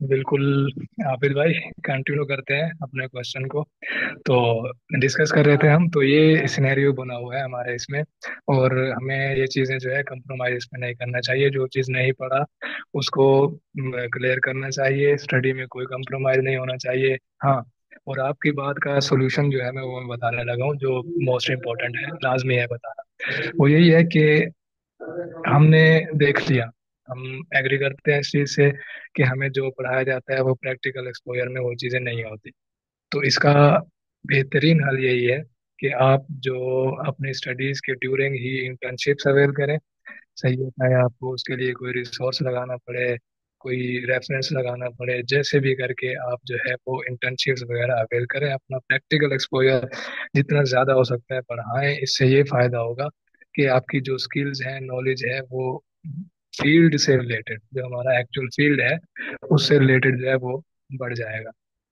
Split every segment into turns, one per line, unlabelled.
बिल्कुल। आबिद भाई, कंटिन्यू करते हैं अपने क्वेश्चन को। तो डिस्कस कर रहे थे हम, तो ये सिनेरियो बना हुआ है हमारे इसमें। और हमें ये चीज़ें जो है कंप्रोमाइज इसमें नहीं करना चाहिए। जो चीज़ नहीं पढ़ा उसको क्लियर करना चाहिए। स्टडी में कोई कंप्रोमाइज नहीं होना चाहिए। हाँ, और आपकी बात का सोल्यूशन जो है मैं बताने लगा हूँ, जो मोस्ट इम्पोर्टेंट है, लाजमी है बताना। वो यही है कि हमने देख लिया, हम एग्री करते हैं इस चीज़ से कि हमें जो पढ़ाया जाता है वो प्रैक्टिकल एक्सपोजर में वो चीज़ें नहीं होती। तो इसका बेहतरीन हल यही है कि आप जो अपनी स्टडीज़ के ड्यूरिंग ही इंटर्नशिप्स अवेल करें। सही होता है, आपको उसके लिए कोई रिसोर्स लगाना पड़े, कोई रेफरेंस लगाना पड़े, जैसे भी करके आप जो है वो इंटर्नशिप्स वगैरह अवेल करें। अपना प्रैक्टिकल एक्सपोजर जितना ज़्यादा हो सकता है बढ़ाएं। इससे ये फ़ायदा होगा कि आपकी जो स्किल्स हैं, नॉलेज है, वो फील्ड से रिलेटेड, जो हमारा एक्चुअल फील्ड है उससे रिलेटेड जो है वो बढ़ जाएगा।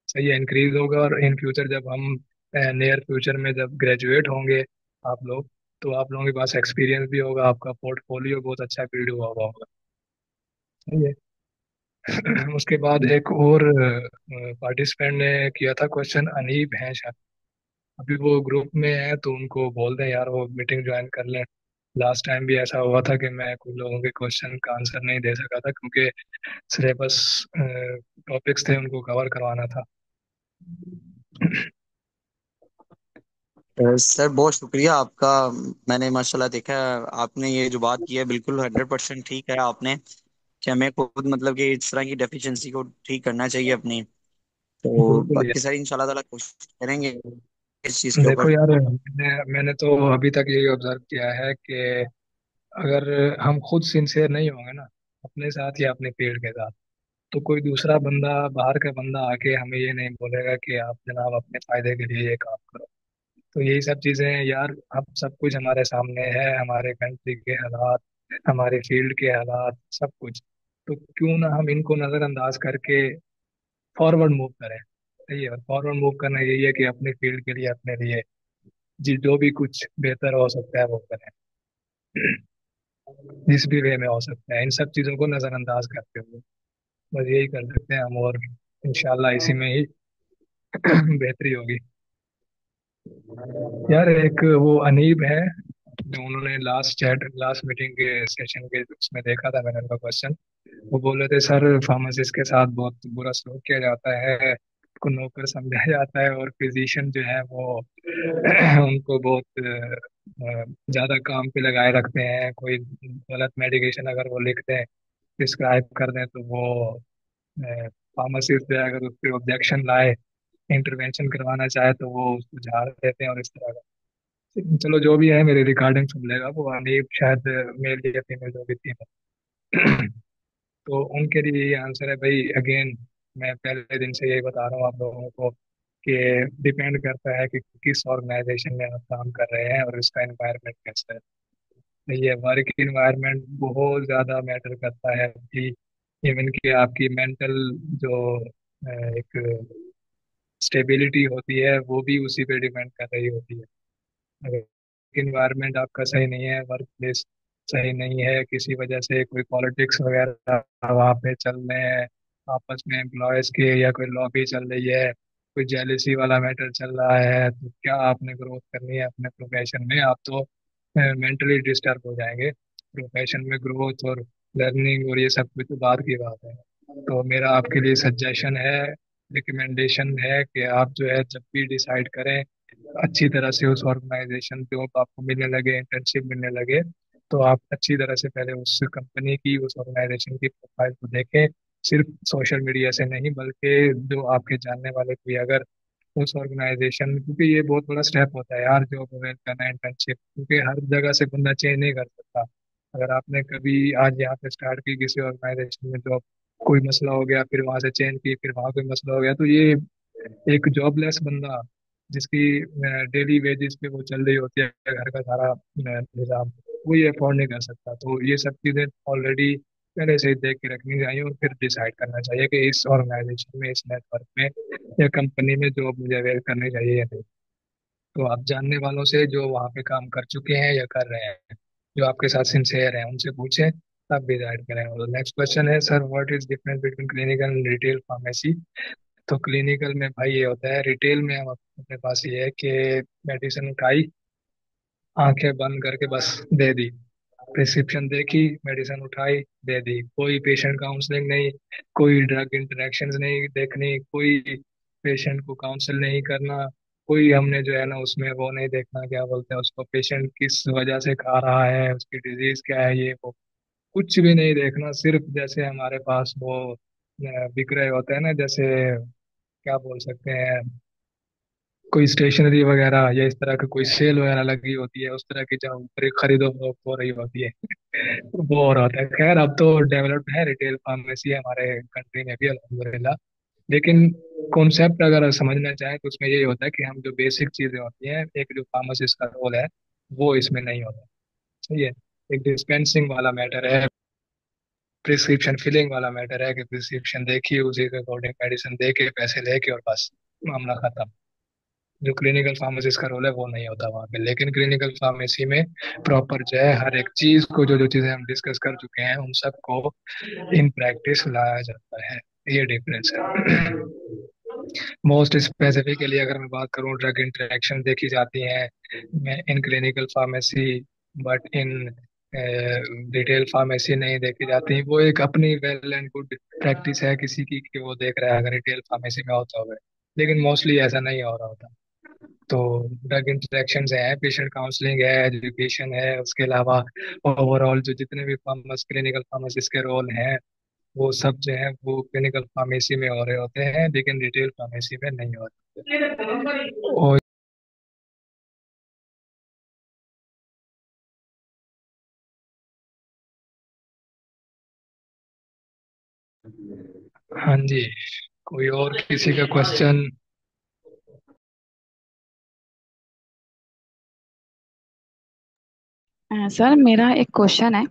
सही है, इंक्रीज होगा। और इन फ्यूचर जब हम नियर फ्यूचर में जब ग्रेजुएट होंगे आप लोग, तो आप लोगों के पास एक्सपीरियंस भी होगा, आपका पोर्टफोलियो बहुत अच्छा बिल्ड हुआ हुआ होगा। सही है। उसके बाद एक और पार्टिसिपेंट ने किया था क्वेश्चन, अनीब है शायद। अभी वो ग्रुप में है, तो उनको बोल दें यार वो मीटिंग ज्वाइन कर लें। लास्ट टाइम भी ऐसा हुआ था कि मैं कुछ लोगों के क्वेश्चन का आंसर नहीं दे सका था, क्योंकि सिलेबस टॉपिक्स थे उनको कवर करवाना था।
सर बहुत शुक्रिया आपका। मैंने माशाल्लाह देखा है, आपने ये जो बात की है बिल्कुल 100% ठीक है आपने, कि हमें खुद मतलब कि इस तरह की डेफिशिएंसी को ठीक करना चाहिए अपनी। तो
बिल्कुल
बाकी
यार।
सारी इंशाल्लाह ताला कोशिश करेंगे इस चीज़ के
देखो
ऊपर।
यार, मैंने तो अभी तक यही ऑब्जर्व किया है कि अगर हम खुद सिंसियर नहीं होंगे ना अपने साथ या अपने फील्ड के साथ, तो कोई दूसरा बंदा, बाहर का बंदा आके हमें ये नहीं बोलेगा कि आप जनाब अपने फायदे के लिए ये काम करो। तो यही सब चीजें हैं यार। अब सब कुछ हमारे सामने है, हमारे कंट्री के हालात, हमारे फील्ड के हालात, सब कुछ। तो क्यों ना हम इनको नजरअंदाज करके फॉरवर्ड मूव करें। सही है, और फॉरवर्ड मूव करना यही है कि अपने फील्ड के लिए, अपने लिए जी जो भी कुछ बेहतर हो सकता है वो करें। जिस भी वे में हो सकता है, इन सब चीजों को नजरअंदाज करते हुए बस यही कर सकते हैं हम। और इंशाल्लाह इसी में ही बेहतरी होगी। यार एक वो अनीब है, जो उन्होंने लास्ट मीटिंग के सेशन के उसमें देखा था मैंने उनका क्वेश्चन। वो बोल रहे थे सर फार्मासिस्ट के साथ बहुत बुरा सलूक किया जाता है, उनको नौकर समझा जाता है, और फिजिशियन जो है वो उनको बहुत ज्यादा काम पे लगाए रखते हैं। कोई गलत मेडिकेशन अगर वो लिखते हैं, प्रिस्क्राइब कर दें, तो वो फार्मासिस्ट जो है अगर उस पर ऑब्जेक्शन लाए, इंटरवेंशन करवाना चाहे, तो वो उसको झाड़ देते हैं और इस तरह का। चलो जो भी है, मेरी रिकॉर्डिंग सुन लेगा वो अनीब, शायद मेल या फीमेल जो भी थी। तो उनके लिए ये आंसर है भाई। अगेन, मैं पहले दिन से यही बता रहा हूँ आप लोगों को कि डिपेंड करता है कि किस ऑर्गेनाइजेशन में आप काम कर रहे हैं और उसका एनवायरनमेंट कैसा है। तो ये वर्क इन्वायरमेंट बहुत ज़्यादा मैटर करता है कि इवन कि आपकी मेंटल जो एक स्टेबिलिटी होती है वो भी उसी पे डिपेंड कर रही होती है। अगर इन्वायरमेंट आपका सही नहीं है, वर्क प्लेस सही नहीं है, किसी वजह से कोई पॉलिटिक्स वगैरह वहाँ पे चल रहे हैं, आपस में एम्प्लॉयज के, या कोई लॉबी चल रही है, कोई जेलिसी वाला मैटर चल रहा है, तो क्या आपने ग्रोथ करनी है अपने प्रोफेशन में? आप तो मेंटली डिस्टर्ब हो जाएंगे। प्रोफेशन में ग्रोथ और लर्निंग और ये सब कुछ तो बात की बात है। तो मेरा आपके लिए सजेशन है, रिकमेंडेशन है कि आप जो है जब भी डिसाइड करें, अच्छी तरह से उस ऑर्गेनाइजेशन जॉब आपको मिलने लगे, इंटर्नशिप मिलने लगे, तो आप अच्छी तरह से पहले उस कंपनी की, उस ऑर्गेनाइजेशन की प्रोफाइल को देखें। सिर्फ सोशल मीडिया से नहीं, बल्कि जो आपके जानने वाले कोई अगर उस ऑर्गेनाइजेशन, क्योंकि ये बहुत बड़ा स्टेप होता है यार जॉब अवेल करना, इंटर्नशिप, क्योंकि हर जगह से बंदा चेंज नहीं कर सकता। अगर आपने कभी आज यहाँ पे स्टार्ट की किसी ऑर्गेनाइजेशन में जॉब, कोई मसला हो गया, फिर वहां से चेंज की, फिर वहां कोई मसला हो गया, तो ये एक जॉबलेस बंदा जिसकी डेली वेजेस पे वो चल रही होती है, घर का सारा निज़ाम, वो ये अफोर्ड नहीं कर सकता। तो ये सब चीज़ें ऑलरेडी पहले से ही देख के रखनी चाहिए और फिर डिसाइड करना चाहिए कि इस ऑर्गेनाइजेशन में, इस नेटवर्क में या कंपनी में जॉब मुझे अवेयर करनी चाहिए या नहीं। तो आप जानने वालों से जो वहाँ पे काम कर चुके हैं या कर रहे हैं, जो आपके साथ सिंसेयर हैं, उनसे पूछें। तब भी गाइड करेंगे। नेक्स्ट क्वेश्चन है sir, what is difference between clinical and retail pharmacy. तो क्लिनिकल में भाई ये होता है, रिटेल में हम अपने पास ये है कि मेडिसिन उठाई, आंखें बंद करके बस दे दी, प्रिस्क्रिप्शन देखी, मेडिसिन उठाई, दे दी, कोई पेशेंट काउंसलिंग नहीं, कोई ड्रग इंटरेक्शंस नहीं देखनी, कोई पेशेंट को काउंसल नहीं करना, कोई हमने जो है ना उसमें वो नहीं देखना, क्या बोलते हैं उसको, पेशेंट किस वजह से खा रहा है, उसकी डिजीज क्या है, ये वो कुछ भी नहीं देखना। सिर्फ जैसे हमारे पास वो विक्रय होते हैं ना, जैसे क्या बोल सकते हैं, कोई स्टेशनरी वगैरह या इस तरह की कोई सेल वगैरह लगी होती है, उस तरह की जो खरीदो फरोख्त हो रही होती है, वो हो रहा है। खैर अब तो डेवलप्ड है रिटेल फार्मेसी हमारे कंट्री में भी अल्हम्दुलिल्लाह। लेकिन कॉन्सेप्ट अगर समझना चाहें तो उसमें यही होता है कि हम जो बेसिक चीजें होती हैं, एक जो फार्मासिस्ट का रोल है वो इसमें नहीं होता। सही है। एक डिस्पेंसिंग वाला मैटर है, प्रिस्क्रिप्शन फिलिंग वाला मैटर है कि प्रिस्क्रिप्शन देखिए, उसी के अकॉर्डिंग मेडिसिन दे के पैसे लेके और बस मामला खत्म। जो क्लिनिकल फार्मासिस्ट का रोल है वो नहीं होता वहाँ पे। लेकिन क्लिनिकल फार्मेसी में प्रॉपर जो है हर एक चीज को, जो जो चीजें हम डिस्कस कर चुके हैं उन सबको इन प्रैक्टिस लाया जाता है। ये डिफरेंस है। मोस्ट स्पेसिफिकली अगर मैं बात करूँ, ड्रग इंटरेक्शन देखी जाती हैं मैं in clinical pharmacy, but in retail pharmacy नहीं देखी जाती। वो एक अपनी वेल एंड गुड प्रैक्टिस है किसी की कि वो देख रहा है अगर रिटेल फार्मेसी में होता होगा, लेकिन मोस्टली ऐसा नहीं हो रहा होता। तो ड्रग इंटरेक्शन है, पेशेंट काउंसलिंग है, एजुकेशन है, उसके अलावा ओवरऑल जो जितने भी क्लिनिकल फार्मासिस्ट के रोल हैं वो सब जो है वो क्लिनिकल फार्मेसी में हो रहे होते हैं, लेकिन रिटेल फार्मेसी में नहीं होते। और हाँ जी, कोई और किसी का क्वेश्चन।
सर मेरा एक क्वेश्चन है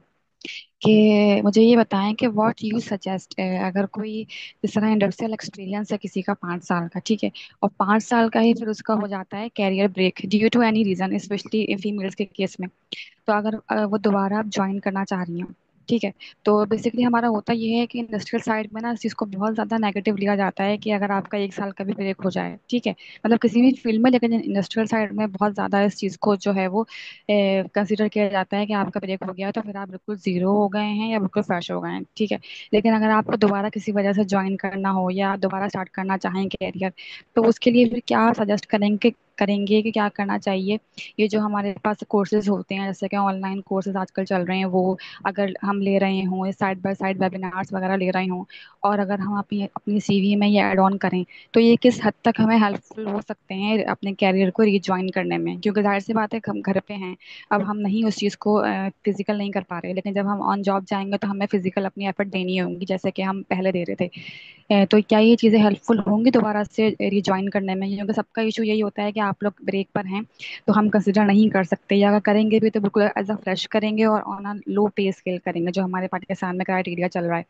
कि मुझे ये बताएं कि व्हाट यू सजेस्ट, अगर कोई जिस तरह इंडस्ट्रियल एक्सपीरियंस है किसी का 5 साल का, ठीक है, और 5 साल का ही फिर उसका हो जाता है career break due to any reason, specially females के केस में। तो अगर वो दोबारा आप ज्वाइन करना चाह रही हैं, ठीक है, तो बेसिकली हमारा होता ये है कि इंडस्ट्रियल साइड में ना इस चीज़ को बहुत ज़्यादा नेगेटिव लिया जाता है कि अगर आपका 1 साल का भी ब्रेक हो जाए, ठीक है, मतलब किसी भी फील्ड में, लेकिन इंडस्ट्रियल साइड में बहुत ज़्यादा इस चीज़ को जो है वो कंसिडर किया जाता है कि आपका ब्रेक हो गया है तो फिर आप बिल्कुल जीरो हो गए हैं या बिल्कुल फ्रेश हो गए हैं, ठीक है। लेकिन अगर आपको दोबारा किसी वजह से ज्वाइन करना हो या दोबारा स्टार्ट करना चाहें कैरियर, तो उसके लिए फिर क्या सजेस्ट करेंगे कि क्या करना चाहिए। ये जो हमारे पास कोर्सेज होते हैं, जैसे कि ऑनलाइन कोर्सेज आजकल चल रहे हैं, वो अगर हम ले रहे हों, साइड बाय साइड वेबिनार्स वगैरह ले रहे हों, और अगर हम अपनी अपनी सीवी में ये ऐड ऑन करें, तो ये किस हद तक हमें हेल्पफुल हो सकते हैं अपने कैरियर को रीज्वाइन करने में। क्योंकि जाहिर सी बात है कि हम घर पे हैं, अब हम नहीं उस चीज़ को फिजिकल नहीं कर पा रहे, लेकिन जब हम ऑन जॉब जाएंगे तो हमें फिजिकल अपनी एफर्ट देनी होंगी जैसे कि हम पहले दे रहे थे। तो क्या ये चीज़ें हेल्पफुल होंगी दोबारा से रिज्वाइन करने में, क्योंकि सबका इशू यही होता है कि आप लोग ब्रेक पर हैं तो हम कंसिडर नहीं कर सकते, या अगर करेंगे भी तो बिल्कुल एज अ फ्रेश करेंगे और ऑन अ लो पे स्केल करेंगे जो हमारे पाकिस्तान में क्राइटेरिया चल रहा है।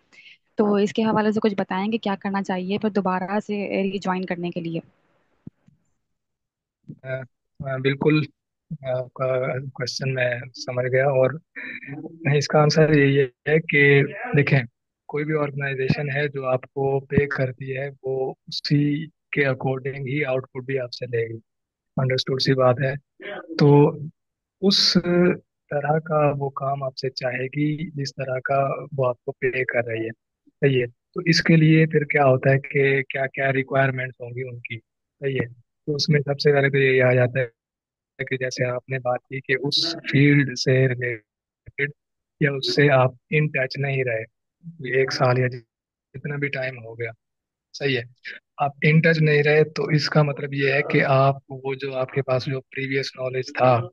तो इसके हवाले से कुछ बताएंगे क्या करना चाहिए फिर दोबारा से रिज्वाइन करने के लिए।
बिल्कुल, आपका क्वेश्चन मैं समझ गया। और इसका आंसर यही है कि देखें, कोई भी ऑर्गेनाइजेशन है जो आपको पे करती है वो उसी के अकॉर्डिंग ही आउटपुट भी आपसे लेगी। अंडरस्टूड सी बात है। तो उस तरह का वो काम आपसे चाहेगी जिस तरह का वो आपको पे कर रही है। सही है। तो इसके लिए फिर क्या होता है कि क्या क्या रिक्वायरमेंट्स होंगी उनकी। सही है। तो उसमें सबसे पहले तो यही आ जाता है कि जैसे आपने बात की कि उस फील्ड से रिलेटेड या उससे आप इन टच नहीं रहे 1 साल या जितना भी टाइम हो गया। सही है। आप इन टच नहीं रहे तो इसका मतलब ये है कि आप वो जो आपके पास जो प्रीवियस नॉलेज था,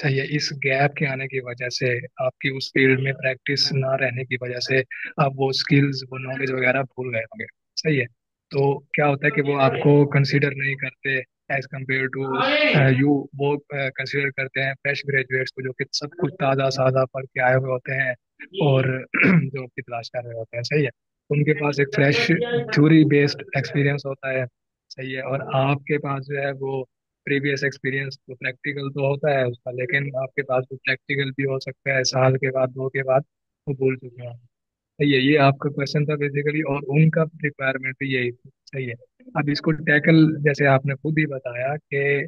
सही है, इस गैप के आने की वजह से, आपकी उस फील्ड में प्रैक्टिस ना रहने की वजह से आप वो स्किल्स वो नॉलेज वगैरह भूल गए होंगे। सही है। तो क्या होता है कि वो आपको कंसीडर नहीं करते एज कम्पेयर टू यू। वो कंसीडर करते हैं फ्रेश ग्रेजुएट्स को जो कि सब कुछ ताज़ा सादा पढ़ के आए हुए होते हैं और जो की तलाश कर रहे होते हैं। सही है। उनके पास एक फ्रेश थ्योरी बेस्ड एक्सपीरियंस होता है। सही है। और आपके पास जो है वो प्रीवियस एक्सपीरियंस, तो प्रैक्टिकल तो होता है उसका, लेकिन आपके पास वो प्रैक्टिकल भी हो सकता है साल के बाद, 2 के बाद, वो भूल चुके हैं। सही है, ये आपका क्वेश्चन था बेसिकली, और उनका रिक्वायरमेंट भी यही थी। सही है। अब इसको टैकल, जैसे आपने खुद ही बताया कि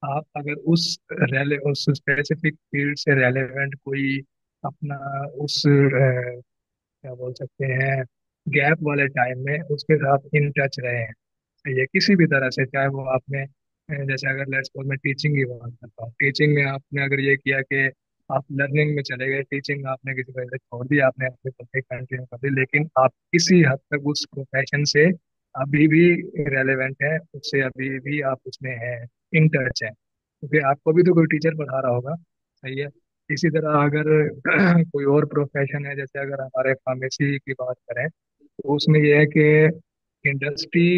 आप अगर उस स्पेसिफिक फील्ड से रेलेवेंट कोई अपना उस क्या बोल सकते हैं, गैप वाले टाइम में उसके साथ इन टच रहे हैं, ये किसी भी तरह से, चाहे वो आपने जैसे अगर लेट्स सपोज मैं टीचिंग की बात करता हूँ, टीचिंग में आपने अगर ये किया कि आप लर्निंग में चले गए, टीचिंग आपने किसी वजह से छोड़ दी, आपने अपने पढ़ाई कंटिन्यू कर दी, लेकिन आप किसी हद तक उस प्रोफेशन से अभी भी रेलेवेंट है, उससे अभी भी आप उसमें हैं, इन टच है, क्योंकि आपको भी तो कोई टीचर पढ़ा रहा होगा। सही है। इसी तरह अगर कोई और प्रोफेशन है, जैसे अगर हमारे फार्मेसी की बात करें, तो उसमें यह है कि इंडस्ट्री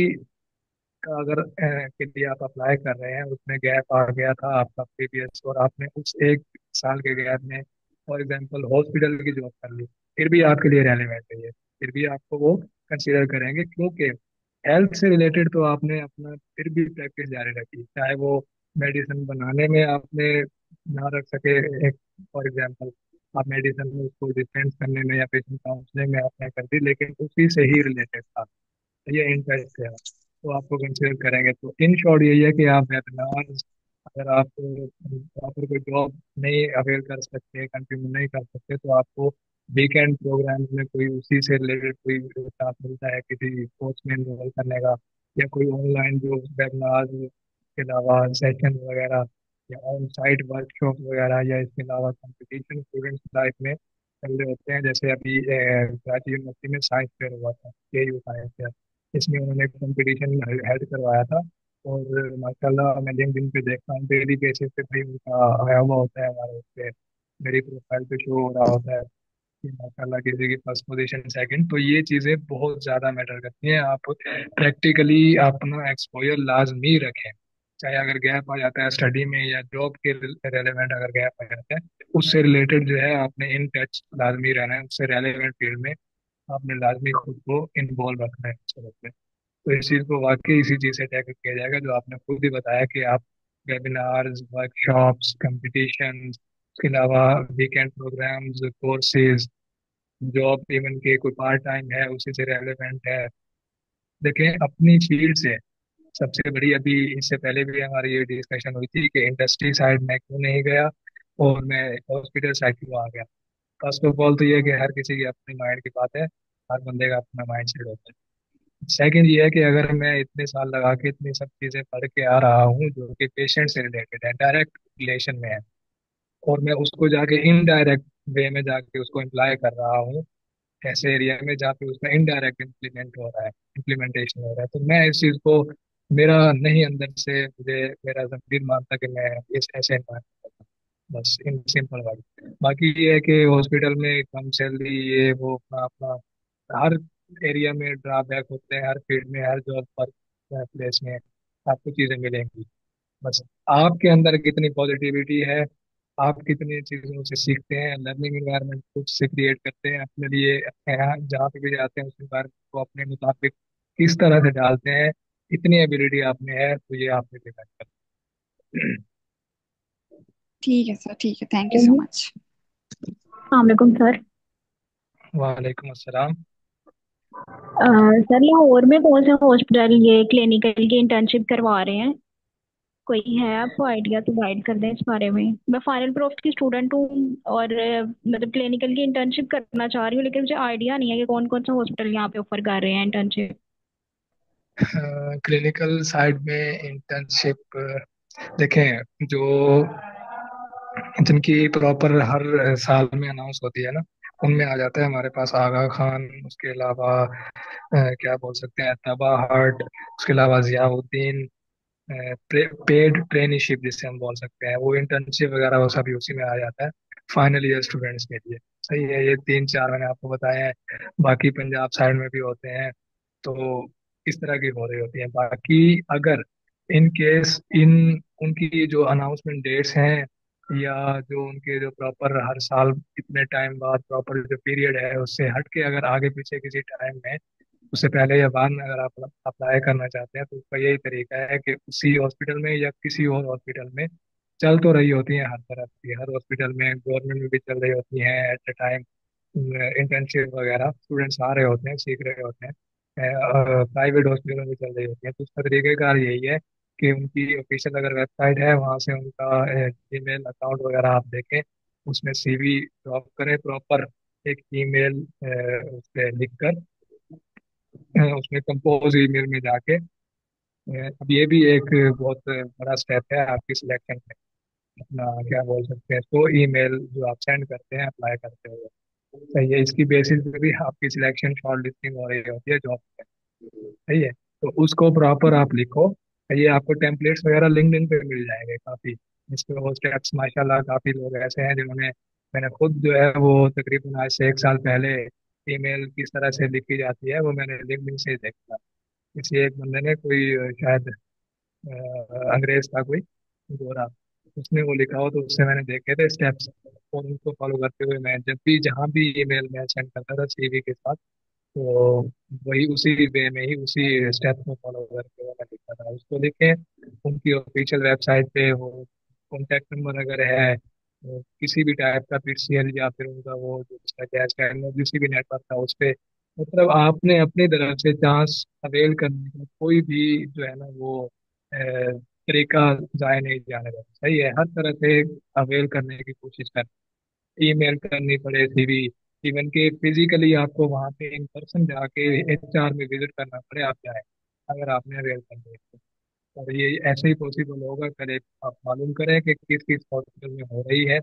का अगर के लिए आप अप्लाई कर रहे हैं, उसमें गैप आ गया था आपका प्रीवियस, और आपने उस एक साल के गैप में फॉर एग्जांपल हॉस्पिटल की जॉब कर ली, फिर भी आपके लिए रेलेवेंट है ये, फिर भी आपको वो कंसीडर करेंगे, क्योंकि हेल्थ से रिलेटेड तो आपने अपना फिर भी प्रैक्टिस जारी रखी, चाहे वो मेडिसिन बनाने में आपने ना रख सके, एक फॉर एग्जांपल आप मेडिसिन में उसको डिस्पेंस करने में या पेशेंट काउंसलिंग में आपने कर दी, लेकिन उसी से ही रिलेटेड था, ये इंटरेस्ट है, तो आपको कंसिडर करेंगे। तो इन शॉर्ट यही है कि आप वेबिनार, अगर आप प्रॉपर कोई जॉब नहीं अवेल कर सकते, कंटिन्यू नहीं कर सकते, तो आपको वीकेंड प्रोग्राम्स में कोई उसी से रिलेटेड कोई चांस मिलता है किसी कोर्स में इनरोल करने का, या कोई ऑनलाइन जो वेबिनार के अलावा सेशन वगैरह, या ऑन साइट वर्कशॉप वगैरह, या इसके अलावा कंपटीशन स्टूडेंट्स लाइफ में चल रहे होते हैं, जैसे अभी कराची यूनिवर्सिटी में साइंस फेयर हुआ था, KU साइंस फेयर, इसमें उन्होंने कंपटीशन हेल्ड करवाया था, और माशाल्लाह मैं लिंक्डइन पे देखता हूँ डेली बेसिस पे भाई उनका आया हुआ होता है हमारे उस पे, मेरी प्रोफाइल पे शो हो रहा होता है कि माशाल्लाह किसी की फर्स्ट पोजीशन, सेकंड, तो ये चीज़ें बहुत ज़्यादा मैटर करती हैं। आप प्रैक्टिकली अपना एक्सपोजर लाजमी रखें, चाहे अगर गैप आ जाता है स्टडी में या जॉब के रेलेवेंट अगर गैप आ जाता है, उससे रिलेटेड जो है आपने इन टच लाजमी रहना है, उससे रेलेवेंट फील्ड में आपने लाजमी खुद को इन्वॉल्व रखना है इस तरह से। तो इस चीज़ को वाकई इसी चीज़ से टैकल किया जाएगा, जो आपने खुद ही बताया कि आप वेबिनार्स, वर्कशॉप्स, कंपटीशन, उसके अलावा weekend programmes, courses, job even के कोई पार्ट टाइम है उसी से रेलेवेंट है। देखें अपनी फील्ड से सबसे बड़ी, अभी इससे पहले भी हमारी ये डिस्कशन हुई थी कि इंडस्ट्री साइड में क्यों नहीं गया और मैं हॉस्पिटल साइड क्यों आ गया। फर्स्ट ऑफ ऑल तो ये है कि हर किसी की अपनी माइंड की बात है, हर बंदे का अपना माइंड सेट होता है। सेकंड ये है कि अगर मैं इतने साल लगा के इतनी सब चीज़ें पढ़ के आ रहा हूँ जो कि पेशेंट से रिलेटेड है, डायरेक्ट रिलेशन में है, और मैं उसको जाके इनडायरेक्ट वे में जाके उसको इम्प्लाई कर रहा हूँ ऐसे एरिया में जहाँ पे उसका इनडायरेक्ट इम्प्लीमेंट हो रहा है, इम्प्लीमेंटेशन हो रहा है, तो मैं इस चीज़ को, मेरा नहीं अंदर से मुझे, मेरा जमीर मानता कि मैं इस ऐसे environment में, बस इन सिंपल वर्ड। बाकी ये है कि हॉस्पिटल में कम सैलरी, ये वो अपना अपना हर एरिया में ड्रॉबैक होते हैं, हर फील्ड में, हर जॉब पर प्लेस में आपको चीज़ें मिलेंगी। बस आपके अंदर कितनी पॉजिटिविटी है, आप कितनी चीज़ों से सीखते हैं, लर्निंग एनवायरनमेंट खुद से क्रिएट करते हैं अपने लिए, अपने यहाँ जहाँ पे भी जाते हैं उस एनवायरनमेंट को अपने मुताबिक किस तरह से डालते हैं, इतनी एबिलिटी आप में है, तो ये आप पे डिपेंड करता है।
ठीक है सर, ठीक है, थैंक यू सो मच।
वालेकुम सर।
वालेकुम अस्सलाम।
सर लाहौर में कौन से हॉस्पिटल ये क्लिनिकल की इंटर्नशिप करवा रहे हैं? कोई है आपको आइडिया तो गाइड कर दें इस बारे में। मैं फाइनल प्रोफ की स्टूडेंट हूँ और मतलब क्लिनिकल की इंटर्नशिप करना चाह रही हूँ, लेकिन मुझे आइडिया नहीं है कि कौन कौन सा हॉस्पिटल यहाँ पे ऑफर कर रहे हैं इंटर्नशिप।
क्लिनिकल साइड में इंटर्नशिप, देखें जो जिनकी प्रॉपर हर साल में अनाउंस होती है ना, उनमें आ जाता है हमारे पास आगा खान, उसके अलावा क्या बोल सकते हैं, तबा हार्ट, उसके अलावा जियाउद्दीन, पेड ट्रेनीशिप जिसे हम बोल सकते हैं, वो इंटर्नशिप वगैरह वो सभी उसी में आ जाता है फाइनल ईयर स्टूडेंट्स के लिए। सही है, ये तीन चार मैंने आपको बताए हैं, बाकी पंजाब साइड में भी होते हैं, तो इस तरह की हो रही होती है। बाकी अगर इन केस इन उनकी जो अनाउंसमेंट डेट्स हैं, या जो उनके जो प्रॉपर हर साल इतने टाइम बाद प्रॉपर जो पीरियड है उससे हट के अगर आगे पीछे किसी टाइम में, उससे पहले या बाद में अगर आप अप्लाई करना चाहते हैं, तो उसका यही तरीका है कि उसी हॉस्पिटल में या किसी और हॉस्पिटल में चल तो रही होती हैं हर तरह की, हर हॉस्पिटल में गवर्नमेंट में भी चल रही होती हैं एट ए टाइम, इंटर्नशिप वगैरह स्टूडेंट्स आ रहे होते हैं, सीख रहे होते हैं, प्राइवेट हॉस्पिटलों में चल रही होती है। तो उसका तरीक़ेकार यही है कि उनकी ऑफिशियल अगर वेबसाइट है, वहाँ से उनका ईमेल अकाउंट वगैरह आप देखें, उसमें सीवी ड्रॉप करें प्रॉपर, एक ईमेल उस पर लिख कर, उसमें कंपोज ईमेल में जाके अब ये भी एक बहुत बड़ा स्टेप है आपकी सिलेक्शन में। अपना क्या बोल सकते हैं इसको, ईमेल जो आप सेंड करते हैं अप्लाई करते हुए, सही है, इसकी बेसिस पे भी आपकी सिलेक्शन शॉर्ट लिस्टिंग हो रही होती है जॉब पे। सही है, तो उसको प्रॉपर आप लिखो। ये आपको टेम्पलेट्स वगैरह लिंक्डइन पे मिल जाएंगे काफ़ी, इसके वो स्टेप्स माशाल्लाह काफ़ी लोग ऐसे हैं जिन्होंने, मैंने खुद जो है वो तकरीबन आज से 1 साल पहले ईमेल किस तरह से लिखी जाती है वो मैंने लिंक्डइन से ही देखा। किसी एक बंदे ने, कोई शायद अंग्रेज था कोई गोरा, उसने वो लिखा हो तो उससे मैंने देखे थे स्टेप्स, और उनको फॉलो करते हुए मैं जब भी जहाँ भी ईमेल मैं सेंड करता था सीवी के साथ, तो वही उसी वे में ही उसी स्टेप को फॉलो करके वो मैं लिखता था। उसको लिखे, उनकी ऑफिशियल वेबसाइट पे हो, कॉन्टैक्ट नंबर अगर है, तो किसी भी टाइप का पीसीएल या फिर उनका वो जो उसका कैश का किसी भी नेटवर्क था उस पे, मतलब आपने अपनी तरफ से चांस अवेल करने का कोई भी जो है ना वो तरीका जाया नहीं जाने देना। सही है, हर तरह से अवेल करने की कोशिश कर, ईमेल करनी पड़े, सीवी, इवन के फिजिकली आपको वहाँ पे इन पर्सन जाके एचआर में विजिट करना पड़े, आप जाए अगर आपने अवेल करनी है तो। और ये ऐसे ही पॉसिबल होगा, करें आप मालूम करें कि किस किस हॉस्पिटल में हो रही है।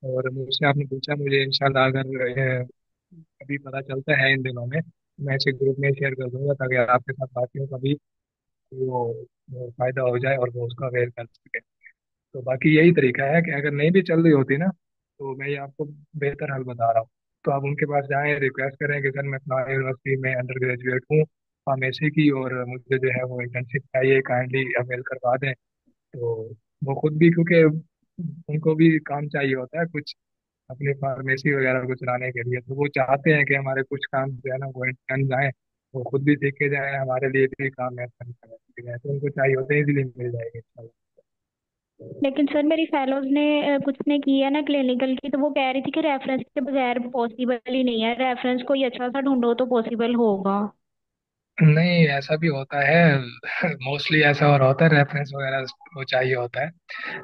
और मुझसे आपने पूछा, मुझे इंशाल्लाह अगर कभी पता चलता है इन दिनों में, मैं इसे ग्रुप में शेयर कर दूंगा ताकि आपके साथ बाकियों का भी वो फायदा हो जाए और वो उसका अवेयर कर सके। तो बाकी यही तरीका है कि अगर नहीं भी चल रही होती ना, तो मैं ये आपको बेहतर हल बता रहा हूँ। तो आप उनके पास जाएं, रिक्वेस्ट करें कि सर मैं अपना यूनिवर्सिटी में अंडर ग्रेजुएट हूँ फार्मेसी की, और मुझे जो है वो इंटर्नशिप चाहिए, काइंडली अवेल करवा दें। तो वो खुद भी, क्योंकि उनको भी काम चाहिए होता है कुछ अपनी फार्मेसी वगैरह को चलाने के लिए, तो वो चाहते हैं कि हमारे कुछ काम जो है ना वो बन जाए, वो खुद भी सीखे जाए, हमारे लिए भी काम है सीखे जाए, तो उनको चाहिए होता है, इजीली मिल जाएगी इंशाल्लाह।
लेकिन सर मेरी फेलोज ने कुछ ने की है ना क्लिनिकल की, तो वो कह रही थी कि रेफरेंस के बगैर पॉसिबल ही नहीं है, रेफरेंस कोई अच्छा सा ढूंढो तो पॉसिबल होगा।
नहीं, ऐसा भी होता है, मोस्टली ऐसा और होता है, रेफरेंस वगैरह वो चाहिए होता है,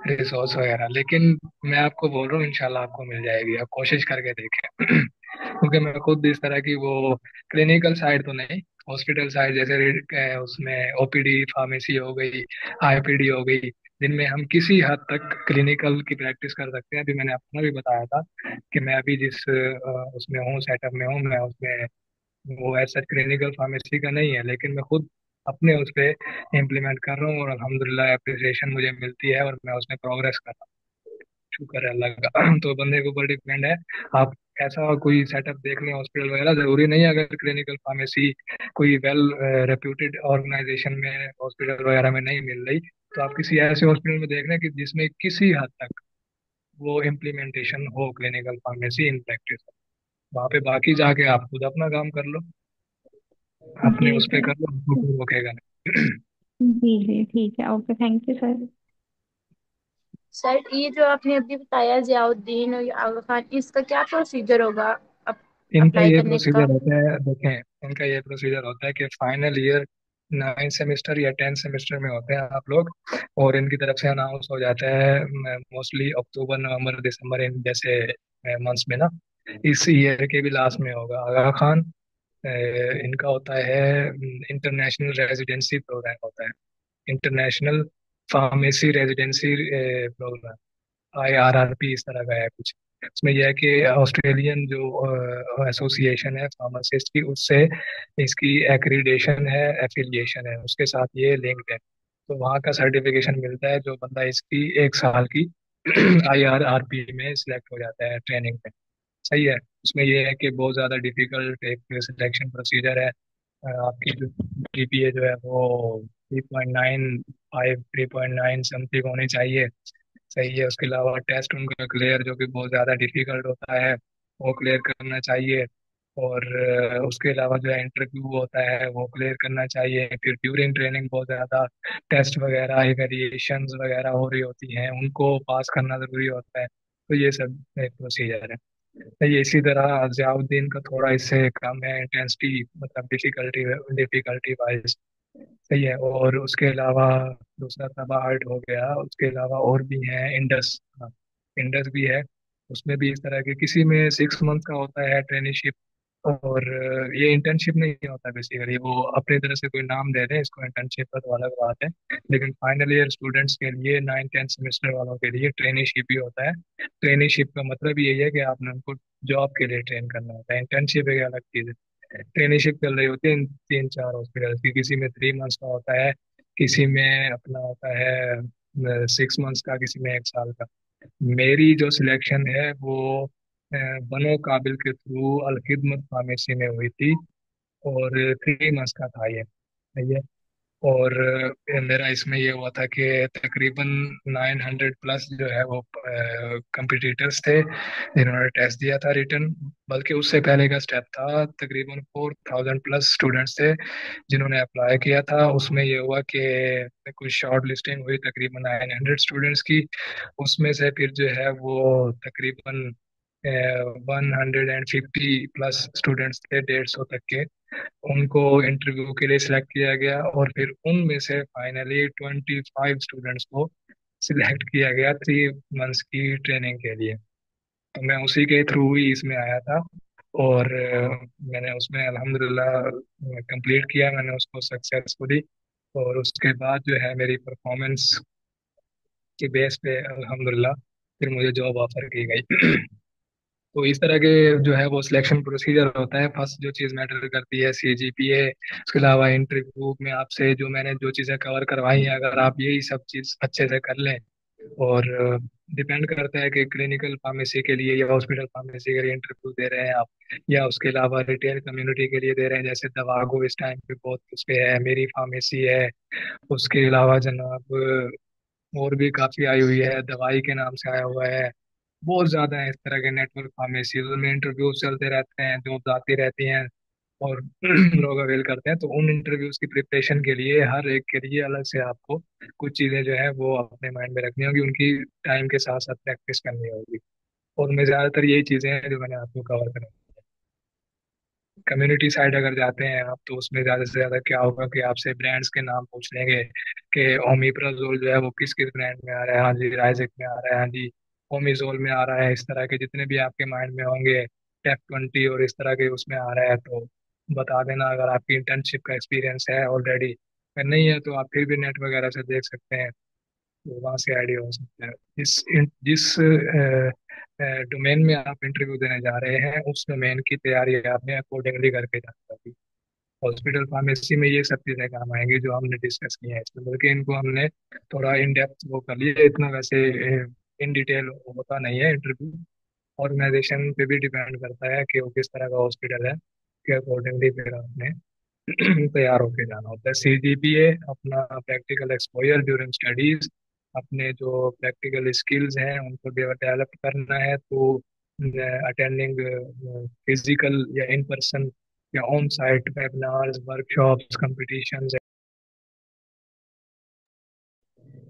रिसोर्स वगैरह, लेकिन मैं आपको बोल रहा हूँ इंशाल्लाह आपको मिल जाएगी, आप कोशिश करके देखें। क्योंकि मैं खुद इस तरह की वो क्लिनिकल साइड तो नहीं, हॉस्पिटल साइड जैसे उसमें ओपीडी फार्मेसी हो गई, आईपीडी हो गई, जिनमें हम किसी हद तक क्लिनिकल की प्रैक्टिस कर सकते हैं। अभी मैंने अपना भी बताया था कि मैं अभी जिस उसमें हूँ, सेटअप में हूँ मैं, उसमें वो ऐसा क्लिनिकल फार्मेसी का नहीं है, लेकिन मैं खुद अपने उस पे इम्प्लीमेंट कर रहा हूँ और अल्हम्दुलिल्लाह अप्रिसिएशन मुझे मिलती है और मैं उसमें प्रोग्रेस कर रहा हूँ, शुक्र है अल्लाह का। तो बंदे के ऊपर डिपेंड है। आप ऐसा कोई सेटअप देख लें हॉस्पिटल वगैरह, जरूरी नहीं है अगर क्लिनिकल फार्मेसी कोई वेल रेप्यूटेड ऑर्गेनाइजेशन में, हॉस्पिटल वगैरह में नहीं मिल रही, तो आप किसी ऐसे हॉस्पिटल में देख लें कि जिसमें किसी हद तक वो इम्प्लीमेंटेशन हो क्लिनिकल फार्मेसी इन प्रैक्टिस, वहाँ पे बाकी जाके आप खुद अपना काम कर लो,
जी
अपने उस पे
सर।
कर लो, आपको कोई रोकेगा नहीं।
जी जी ठीक है, okay, thank you sir.
Sir ये जो आपने अभी बताया जियाउद्दीन और आगा खान, इसका क्या प्रोसीजर होगा
इनका
अप्लाई
ये
करने का?
प्रोसीजर होता है, देखें, इनका ये प्रोसीजर होता है कि फाइनल ईयर 9 सेमेस्टर या 10 सेमेस्टर में होते हैं आप लोग, और इनकी तरफ से अनाउंस हो जाता है मोस्टली अक्टूबर नवंबर दिसंबर इन जैसे मंथ्स में ना। इस ईयर के भी लास्ट में होगा आगा खान। इनका होता है इंटरनेशनल रेजिडेंसी प्रोग्राम होता है, international pharmacy residency programme, IRRP इस तरह का है कुछ। इसमें यह है कि ऑस्ट्रेलियन जो एसोसिएशन है फार्मासिस्ट की, उससे इसकी एक्रीडेशन है, एफिलिएशन है, उसके साथ ये लिंक्ड है। तो वहाँ का सर्टिफिकेशन मिलता है जो बंदा इसकी 1 साल की IRRP में सिलेक्ट हो जाता है ट्रेनिंग में। सही है, उसमें ये है कि बहुत ज़्यादा डिफिकल्ट एक सिलेक्शन प्रोसीजर है। आपकी जो GPA जो है वो 3.95 3.9 समथिंग होनी चाहिए। सही है, उसके अलावा टेस्ट उनका क्लियर, जो कि बहुत ज़्यादा डिफिकल्ट होता है, वो क्लियर करना चाहिए। और उसके अलावा जो है इंटरव्यू होता है वो क्लियर करना चाहिए। फिर ड्यूरिंग ट्रेनिंग बहुत ज़्यादा टेस्ट वगैरह, इवेल्युएशंस वगैरह हो रही होती हैं, उनको पास करना ज़रूरी होता है। तो ये सब एक प्रोसीजर है। ये इसी तरह ज़ियाउद्दीन का थोड़ा इससे कम है इंटेंसिटी, मतलब डिफिकल्टी डिफिकल्टी वाइज। सही है। और उसके अलावा दूसरा तबा आर्ट हो गया, उसके अलावा और भी हैं, इंडस, हाँ, इंडस भी है। उसमें भी इस तरह के, किसी में 6 मंथ का होता है ट्रेनिशिप, और ये इंटर्नशिप नहीं होता बेसिकली, वो अपनी तरह से कोई नाम दे दें इसको इंटर्नशिप का, तो अलग बात है। लेकिन फाइनल ईयर स्टूडेंट्स के लिए, 9 10 सेमेस्टर वालों के लिए ट्रेनिशिप ही होता है। ट्रेनिशिप का मतलब यही है कि आपने उनको जॉब के लिए ट्रेन करना होता है। इंटर्नशिप एक अलग चीज़ है। ट्रेनिशिप चल रही होती है इन 3 4 हॉस्पिटल की, किसी में 3 मंथ्स का होता है, किसी में अपना होता है 6 मंथ्स का, किसी में 1 साल का। मेरी जो सिलेक्शन है वो बनो काबिल के थ्रू अल खिदमत फार्मेसी में हुई थी, और 3 मंथ्स का था ये। सही है। और मेरा इसमें ये हुआ था कि तकरीबन 900 प्लस जो है वो कंपिटिटर्स थे जिन्होंने टेस्ट दिया था रिटर्न। बल्कि उससे पहले का स्टेप था, तकरीबन 4000 प्लस स्टूडेंट्स थे जिन्होंने अप्लाई किया था। उसमें ये हुआ कि कुछ शॉर्ट लिस्टिंग हुई तकरीबन 900 स्टूडेंट्स की। उसमें से फिर जो है वो तकरीबन 150 प्लस स्टूडेंट्स थे, 150 तक के। उनको इंटरव्यू के लिए सिलेक्ट किया गया, और फिर उनमें से फाइनली 25 स्टूडेंट्स को सिलेक्ट किया गया 3 मंथ्स की ट्रेनिंग के लिए। तो मैं उसी के थ्रू ही इसमें आया था, और मैंने उसमें अल्हम्दुलिल्लाह कंप्लीट किया मैंने उसको सक्सेसफुली। और उसके बाद जो है मेरी परफॉर्मेंस के बेस पे अल्हम्दुलिल्लाह फिर मुझे जॉब ऑफर की गई। तो इस तरह के जो है वो सिलेक्शन प्रोसीजर होता है। फर्स्ट जो चीज़ मैटर करती है CGPA, उसके अलावा इंटरव्यू में आपसे जो मैंने जो चीज़ें कवर करवाई हैं, अगर आप यही सब चीज़ अच्छे से कर लें, और डिपेंड करता है कि क्लिनिकल फार्मेसी के लिए या हॉस्पिटल फार्मेसी के लिए इंटरव्यू दे रहे हैं आप, या उसके अलावा रिटेल कम्युनिटी के लिए दे रहे हैं, जैसे दवागो इस टाइम पे बहुत उस पे है, मेरी फार्मेसी है। उसके अलावा जनाब और भी काफ़ी आई हुई है, दवाई के नाम से आया हुआ है। बहुत ज़्यादा है इस तरह के नेटवर्क फार्मेसी में इंटरव्यूज चलते रहते हैं, जॉब आती रहती हैं, और लोग अवेल करते हैं। तो उन इंटरव्यूज की प्रिपरेशन के लिए हर एक के लिए अलग से आपको कुछ चीज़ें जो है वो अपने माइंड में रखनी होगी, उनकी टाइम के साथ साथ प्रैक्टिस करनी होगी। और उनमें ज़्यादातर यही चीज़ें हैं जो मैंने आपको कवर करा। कम्युनिटी साइड अगर जाते हैं आप, तो उसमें ज़्यादा से ज़्यादा क्या होगा कि आपसे ब्रांड्स के नाम पूछ लेंगे कि ओमिप्राजोल जो है वो किस किस ब्रांड में आ रहा है, हाँ जी राइजिक में आ रहा है, हाँ जी ओमिजोल में आ रहा है। इस तरह के जितने भी आपके माइंड में होंगे, टेप 20 और इस तरह के उसमें आ रहा है, तो बता देना अगर आपकी इंटर्नशिप का एक्सपीरियंस है ऑलरेडी। अगर नहीं है तो आप फिर भी नेट वगैरह से देख सकते हैं, तो वहाँ से आइडिया हो सकता है। जिस डोमेन में आप इंटरव्यू देने जा रहे हैं, उस डोमेन की तैयारी आपने अकॉर्डिंगली करके जाना होगी। हॉस्पिटल फार्मेसी में ये सब चीज़ें काम आएंगी जो हमने डिस्कस की हैं इसमें, बल्कि इनको हमने थोड़ा इन डेप्थ वो कर लिया, इतना वैसे इन डिटेल होता नहीं है इंटरव्यू। ऑर्गेनाइजेशन पे भी डिपेंड करता है कि वो किस तरह का हॉस्पिटल है, के अकॉर्डिंगली फिर आपने तैयार होके जाना होता है। CGPA अपना प्रैक्टिकल एक्सपोजर ड्यूरिंग स्टडीज, अपने जो प्रैक्टिकल स्किल्स हैं उनको डेवलप करना है, तो अटेंडिंग फिजिकल या इन पर्सन या on site webinars, workshops, competitions,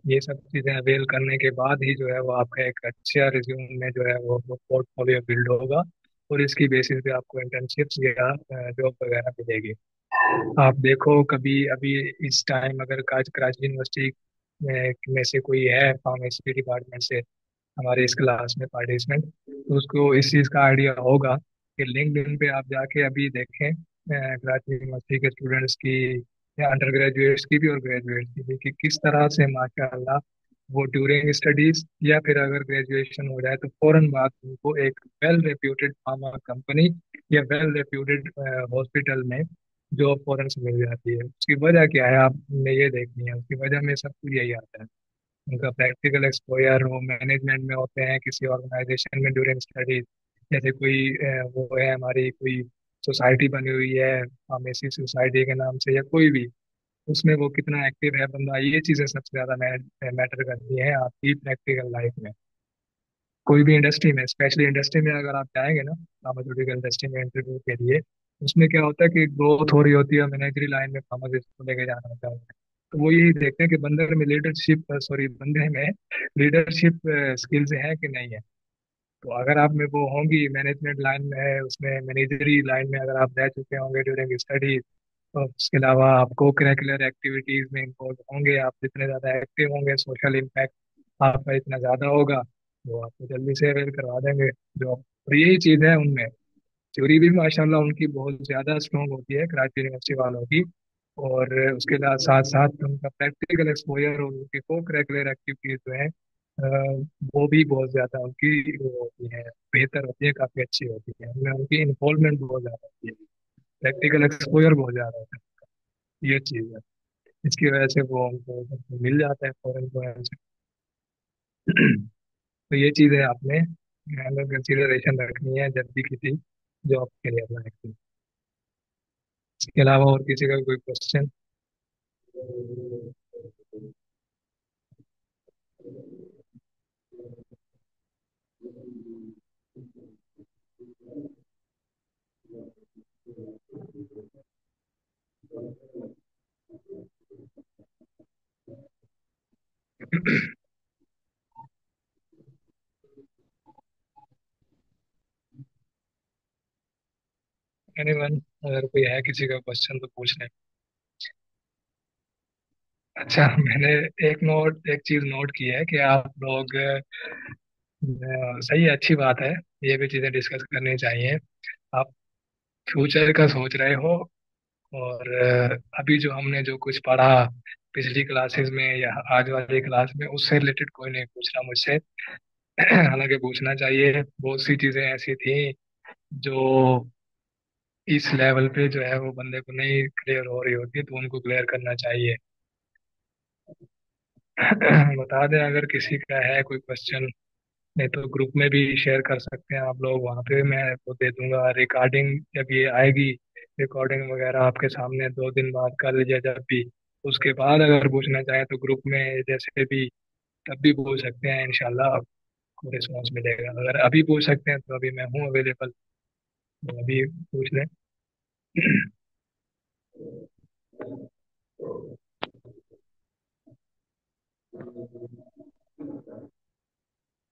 ये सब चीज़ें अवेल करने के बाद ही जो है वो आपका एक अच्छा रिज्यूम में जो है वो पोर्टफोलियो बिल्ड होगा, और इसकी बेसिस पे आपको इंटर्नशिप्स या जॉब वगैरह मिलेगी। आप देखो कभी अभी इस टाइम अगर कराची यूनिवर्सिटी में से कोई है फार्मेसी डिपार्टमेंट से हमारे इस क्लास में पार्टिसिपेंट, तो उसको इस चीज़ का आइडिया होगा कि लिंक्डइन पे आप जाके अभी देखें कराची यूनिवर्सिटी के स्टूडेंट्स की, या अंडर ग्रेजुएट्स की भी और ग्रेजुएट्स की भी, कि किस तरह से माशाल्लाह वो ड्यूरिंग स्टडीज या फिर अगर ग्रेजुएशन हो जाए तो फौरन बाद उनको एक वेल रेप्यूटेड फार्मा कंपनी या वेल रेप्यूटेड हॉस्पिटल में जॉब फौरन से मिल जाती है। उसकी वजह क्या है आपने ये देखनी है, उसकी वजह में सब कुछ यही आता है। उनका प्रैक्टिकल एक्सपोजर हो, मैनेजमेंट में होते हैं किसी ऑर्गेनाइजेशन में ड्यूरिंग स्टडीज, जैसे कोई वो है हमारी कोई सोसाइटी बनी हुई है फार्मेसी सोसाइटी के नाम से, या कोई भी, उसमें वो कितना एक्टिव है बंदा, ये चीज़ें सबसे ज़्यादा मैटर करती हैं आपकी प्रैक्टिकल लाइफ में। कोई भी इंडस्ट्री में, स्पेशली इंडस्ट्री में अगर आप जाएंगे ना, फार्मास्यूटिकल इंडस्ट्री में इंटरव्यू के लिए, उसमें क्या होता है कि ग्रोथ हो रही होती है, मैनेजरी लाइन में फार्मासिस्ट को लेके जाना होता है। तो वो यही देखते हैं कि बंदे में लीडरशिप, सॉरी, बंदे में लीडरशिप स्किल्स हैं कि नहीं है। तो अगर आप में वो होंगी, मैनेजमेंट लाइन में है, उसमें मैनेजरी लाइन में अगर आप रह चुके होंगे ड्यूरिंग स्टडी, तो उसके अलावा आप को करिकुलर एक्टिविटीज में इन्वॉल्व होंगे, आप जितने ज़्यादा एक्टिव होंगे सोशल इम्पैक्ट आपका इतना ज़्यादा होगा, वो आपको जल्दी से अवेल करवा देंगे जॉब। और यही चीज़ है उनमें, थ्योरी भी माशाल्लाह उनकी बहुत ज़्यादा स्ट्रॉन्ग होती है कराची यूनिवर्सिटी वालों की। और उसके साथ साथ उनका प्रैक्टिकल एक्सपोजर और उनकी को करिकुलर एक्टिविटीज जो है वो भी बहुत ज़्यादा उनकी वो होती है, बेहतर होती है, काफ़ी अच्छी होती है, उनमें उनकी इन्वॉल्वमेंट बहुत ज़्यादा होती है, प्रैक्टिकल एक्सपोजर बहुत ज़्यादा होता है। ये चीज़ है, इसकी वजह से वो उनको मिल जाता है फॉरेन को यहाँ से। तो ये चीज़ें आपने अंडर कंसिडरेशन रखनी है जब भी किसी जॉब के लिए अप्लाई करें। इसके अलावा और किसी का कोई क्वेश्चन? एनीवन, अगर कोई है किसी का क्वेश्चन तो पूछ लें। अच्छा, मैंने एक चीज नोट की है कि आप लोग सही है, अच्छी बात है, ये भी चीजें डिस्कस करनी चाहिए। आप फ्यूचर का सोच रहे हो, और अभी जो हमने जो कुछ पढ़ा पिछली क्लासेस में या आज वाली क्लास में, उससे रिलेटेड कोई नहीं पूछ रहा मुझसे। हालांकि पूछना चाहिए, बहुत सी चीजें ऐसी थी जो इस लेवल पे जो है वो बंदे को नहीं क्लियर हो रही होती, तो उनको क्लियर करना चाहिए। बता दें अगर किसी का है कोई क्वेश्चन, नहीं तो ग्रुप में भी शेयर कर सकते हैं आप लोग, वहाँ पे मैं वो दे दूंगा रिकॉर्डिंग जब ये आएगी। रिकॉर्डिंग वगैरह आपके सामने 2 दिन बाद कर लीजिए जब भी, उसके बाद अगर पूछना चाहें तो ग्रुप में जैसे भी तब भी पूछ सकते हैं, इंशाल्लाह आपको रिस्पॉन्स मिलेगा। अगर अभी पूछ सकते हैं तो अभी मैं हूँ अवेलेबल, तो अभी पूछ लें।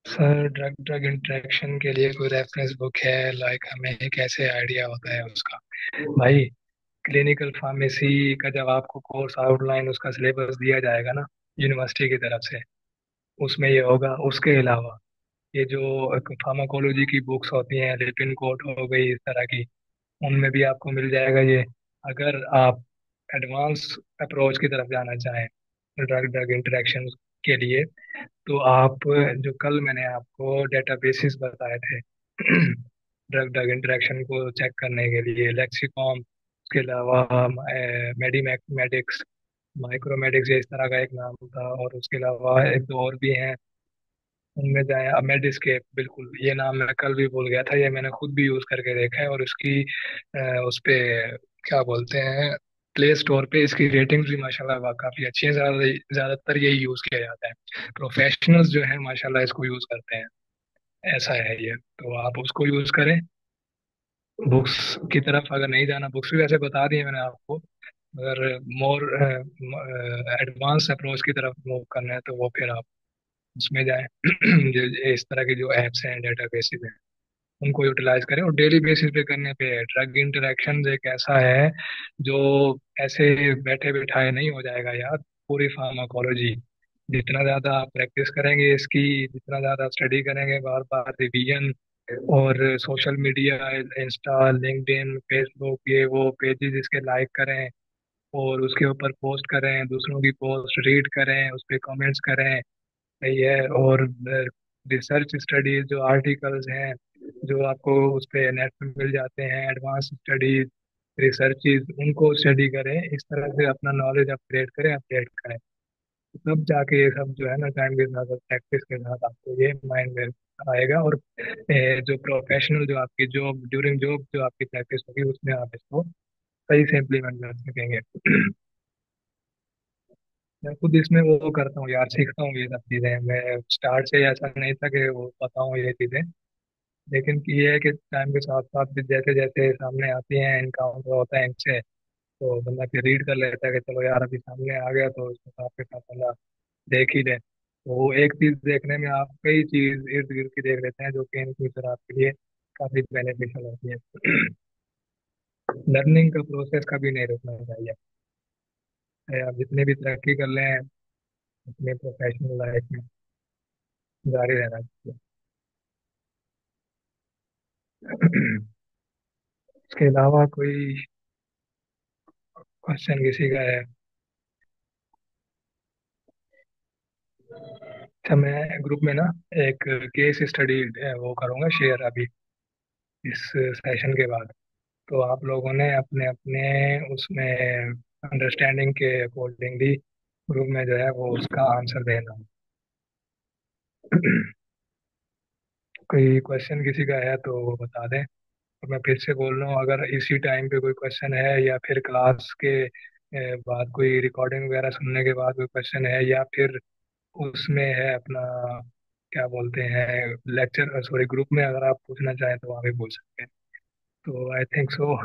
सर, ड्रग ड्रग इंटरेक्शन के लिए कोई रेफरेंस बुक है, लाइक हमें कैसे आइडिया होता है उसका? भाई, क्लिनिकल फार्मेसी का जब आपको कोर्स आउटलाइन उसका सिलेबस दिया जाएगा ना यूनिवर्सिटी की तरफ से, उसमें ये होगा। उसके अलावा ये जो फार्माकोलॉजी की बुक्स होती हैं, लिपिन कोड हो गई, इस तरह की, उनमें भी आपको मिल जाएगा ये। अगर आप एडवांस अप्रोच की तरफ जाना चाहें ड्रग ड्रग इंटरेक्शन के लिए, तो आप जो कल मैंने आपको डेटाबेसेस बताए थे ड्रग ड्रग इंटरेक्शन को चेक करने के लिए, लेक्सिकॉम, उसके अलावा मेडिमैटिक्स, माइक्रोमेडिक्स, इस तरह का एक नाम था, और उसके अलावा एक दो और भी हैं, उनमें जाएं। अब मेडिस्केप, बिल्कुल ये नाम मैं कल भी भूल गया था, ये मैंने खुद भी यूज़ करके देखा है, और उसकी उस पे क्या बोलते हैं, प्ले स्टोर पे इसकी रेटिंग्स भी माशाल्लाह काफ़ी अच्छी हैं। ज़्यादातर यही यूज़ किया जाता है, प्रोफेशनल्स जो है माशाल्लाह इसको यूज़ करते हैं। ऐसा है ये, तो आप उसको यूज़ करें। बुक्स की तरफ अगर नहीं जाना, बुक्स भी वैसे बता दी है मैंने आपको, अगर मोर एडवांस अप्रोच की तरफ मूव करना है तो वो फिर आप उसमें जाएं। इस तरह के जो एप्स हैं, डेटा बेसिस हैं, उनको यूटिलाइज करें, और डेली बेसिस पे करने पे ड्रग इंटरेक्शन एक ऐसा है जो ऐसे बैठे बिठाए नहीं हो जाएगा यार। पूरी फार्माकोलॉजी जितना ज़्यादा आप प्रैक्टिस करेंगे इसकी, जितना ज़्यादा स्टडी करेंगे, बार बार रिवीजन, और social media, Insta, LinkedIn, Facebook, ये वो पेजेस इसके लाइक करें, और उसके ऊपर पोस्ट करें, दूसरों की पोस्ट रीड करें, उस पर कमेंट्स करें, सही है। और रिसर्च स्टडीज जो आर्टिकल्स हैं जो आपको उस पे नेट पे मिल जाते हैं, एडवांस स्टडीज, रिसर्चेज, उनको स्टडी करें, इस तरह से अपना नॉलेज अपग्रेड करें, अपडेट करें। तब जाके ये सब जो है ना टाइम के साथ प्रैक्टिस के साथ आपको ये माइंड में आएगा, और जो प्रोफेशनल जो आपकी जॉब, ड्यूरिंग जॉब जो आपकी प्रैक्टिस होगी, उसमें आप इसको सही से इम्प्लीमेंट कर सकेंगे। मैं खुद इसमें वो करता हूँ यार, सीखता हूँ ये सब चीज़ें। मैं स्टार्ट से ऐसा नहीं था कि वो पता हूँ ये चीज़ें, लेकिन ये है कि टाइम के साथ साथ भी जैसे जैसे सामने आती हैं, इनकाउंटर होता है इनसे, तो बंदा फिर रीड कर लेता है कि चलो यार अभी सामने आ गया तो उसके साथ के साथ बंदा देख ही ले। वो एक चीज देखने में आप कई चीज इर्द गिर्द की देख लेते हैं जो कि इन फ्यूचर आपके लिए काफी बेनिफिशियल होती है। लर्निंग का प्रोसेस कभी नहीं रुकना चाहिए। आप जितने भी तरक्की कर लें अपने प्रोफेशनल लाइफ में, जारी रहना चाहिए। इसके अलावा कोई क्वेश्चन किसी का है? अच्छा, मैं ग्रुप में ना एक केस स्टडी वो करूँगा शेयर अभी इस सेशन के बाद। तो आप लोगों ने अपने अपने उसमें अंडरस्टैंडिंग के अकॉर्डिंगली ग्रुप में जो है वो उसका आंसर देना। कोई क्वेश्चन किसी का है तो वो बता दें। तो मैं फिर से बोल रहा हूँ, अगर इसी टाइम पे कोई क्वेश्चन है या फिर क्लास के बाद कोई रिकॉर्डिंग वगैरह सुनने के बाद कोई क्वेश्चन है, या फिर उसमें है अपना क्या बोलते हैं लेक्चर सॉरी ग्रुप में, अगर आप पूछना चाहें तो वहाँ भी पूछ सकते हैं। तो आई थिंक सो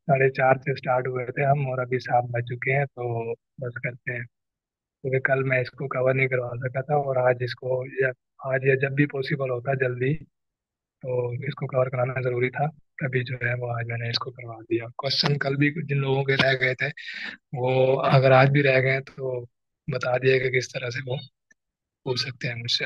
4:30 से स्टार्ट हुए थे हम और अभी 7 बज चुके हैं, तो बस करते हैं। क्योंकि कल मैं इसको कवर नहीं करवा सका था और आज इसको आज या जब भी पॉसिबल होता जल्दी तो इसको कवर कराना ज़रूरी था। तभी जो है वो आज मैंने इसको करवा दिया। क्वेश्चन कल भी जिन लोगों के रह गए थे वो अगर आज भी रह गए हैं तो बता दिए कि किस तरह से वो पूछ सकते हैं मुझसे।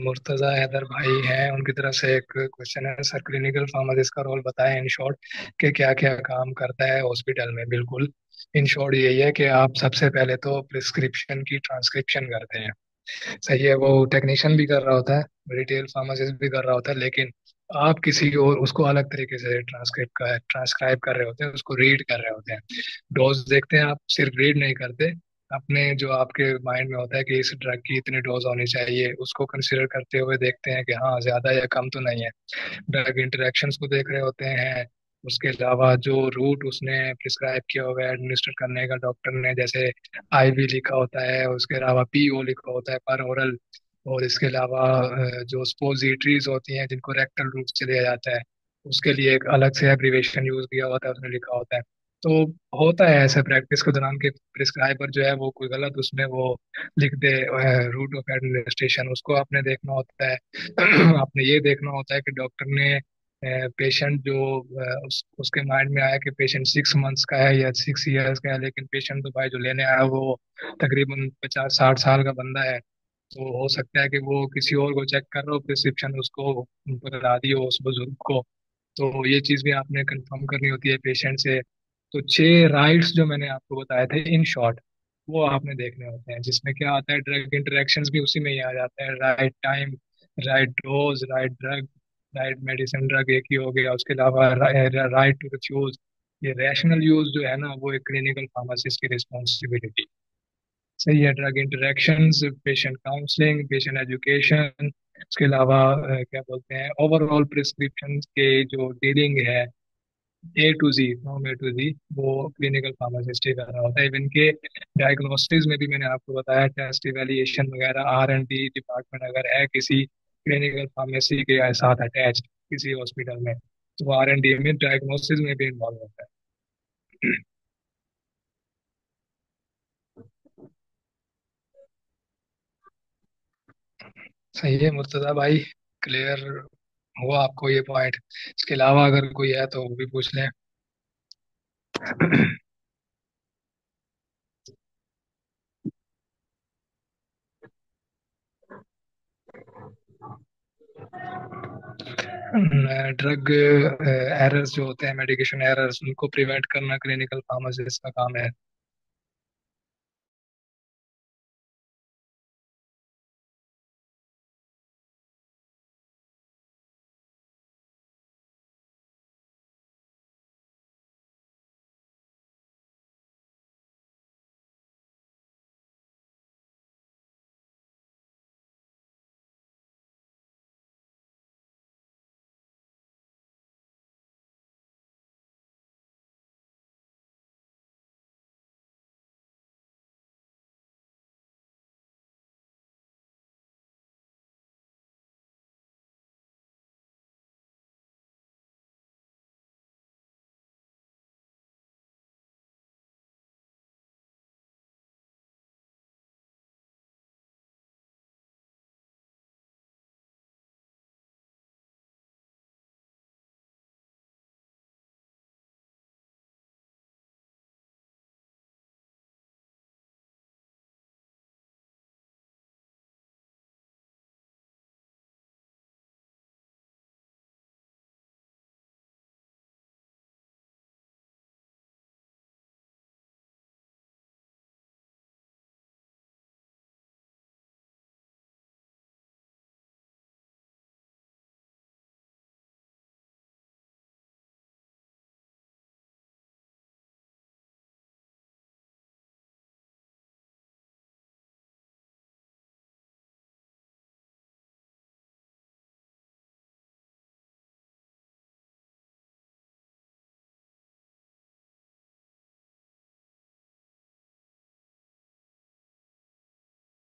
मुर्तज़ा हैदर भाई हैं, उनकी तरफ से एक क्वेश्चन है, सर क्लिनिकल फार्मासिस्ट का रोल बताएं इन शॉर्ट कि क्या क्या काम करता है हॉस्पिटल में। बिल्कुल, इन शॉर्ट यही है कि आप सबसे पहले तो प्रिस्क्रिप्शन की ट्रांसक्रिप्शन करते हैं। सही है, वो टेक्नीशियन भी कर रहा होता है, रिटेल फार्मासिस्ट भी कर रहा होता है, लेकिन आप किसी और उसको अलग तरीके से ट्रांसक्राइब कर रहे होते हैं, उसको रीड कर रहे होते हैं। डोज देखते हैं, आप सिर्फ रीड नहीं करते। अपने जो आपके माइंड में होता है कि इस ड्रग की इतनी डोज होनी चाहिए उसको कंसिडर करते हुए देखते हैं कि हाँ ज्यादा या कम तो नहीं है। ड्रग इंटरेक्शंस को देख रहे होते हैं। उसके अलावा जो रूट उसने प्रिस्क्राइब किया होगा एडमिनिस्टर करने का डॉक्टर ने, जैसे आईवी लिखा होता है, उसके अलावा पीओ लिखा होता है पर ओरल, और इसके अलावा जो स्पोजिटरीज होती हैं जिनको रेक्टल रूट से लिया जाता है उसके लिए एक अलग से एब्रीवेशन यूज किया होता है, उसमें लिखा होता है। तो होता है ऐसे प्रैक्टिस के दौरान कि प्रिस्क्राइबर जो है वो कोई गलत उसमें वो लिख दे रूट ऑफ एडमिनिस्ट्रेशन, उसको आपने देखना होता है। आपने ये देखना होता है कि डॉक्टर ने पेशेंट जो उसके माइंड में आया कि पेशेंट 6 मंथ्स का है या 6 ईयर्स का है, लेकिन पेशेंट तो भाई जो लेने आया वो तकरीबन 50-60 साल का बंदा है। तो हो सकता है कि वो किसी और को चेक कर रहा हो, प्रिस्क्रिप्शन उसको बता दी हो उस बुजुर्ग को। तो ये चीज़ भी आपने कंफर्म करनी होती है पेशेंट से। तो 6 राइट्स जो मैंने आपको बताए थे इन शॉर्ट वो आपने देखने होते हैं, जिसमें क्या आता है ड्रग इंटरेक्शंस भी उसी में ही आ जाता है। Right time, right dose, right drug, right medicine, drug एक ही हो गया। उसके अलावा राइट टू यूज, ये रैशनल यूज जो है ना वो एक क्लिनिकल फार्मासिस्ट की रिस्पॉन्सिबिलिटी। सही है, drug interactions, patient counselling, patient education, उसके अलावा क्या बोलते हैं ओवरऑल प्रिस्क्रिप्शन के जो डीलिंग है A to Z, from A to Z, वो क्लिनिकल फार्मासिस्ट ही कर रहा होता है। इवन के डायग्नोस्टिक्स में भी मैंने आपको बताया, टेस्ट इवेल्युएशन वगैरह R&D डिपार्टमेंट अगर है किसी क्लिनिकल फार्मेसी के साथ अटैच किसी हॉस्पिटल में, तो R&D में डायग्नोस्टिक्स में भी इन्वॉल्व होता है। सही है मुर्तजा भाई, क्लियर हुआ आपको ये पॉइंट? इसके अलावा अगर कोई है तो वो भी पूछ लें। ड्रग एरर्स जो होते हैं, मेडिकेशन एरर्स, उनको प्रिवेंट करना क्लिनिकल फार्मासिस्ट का काम है।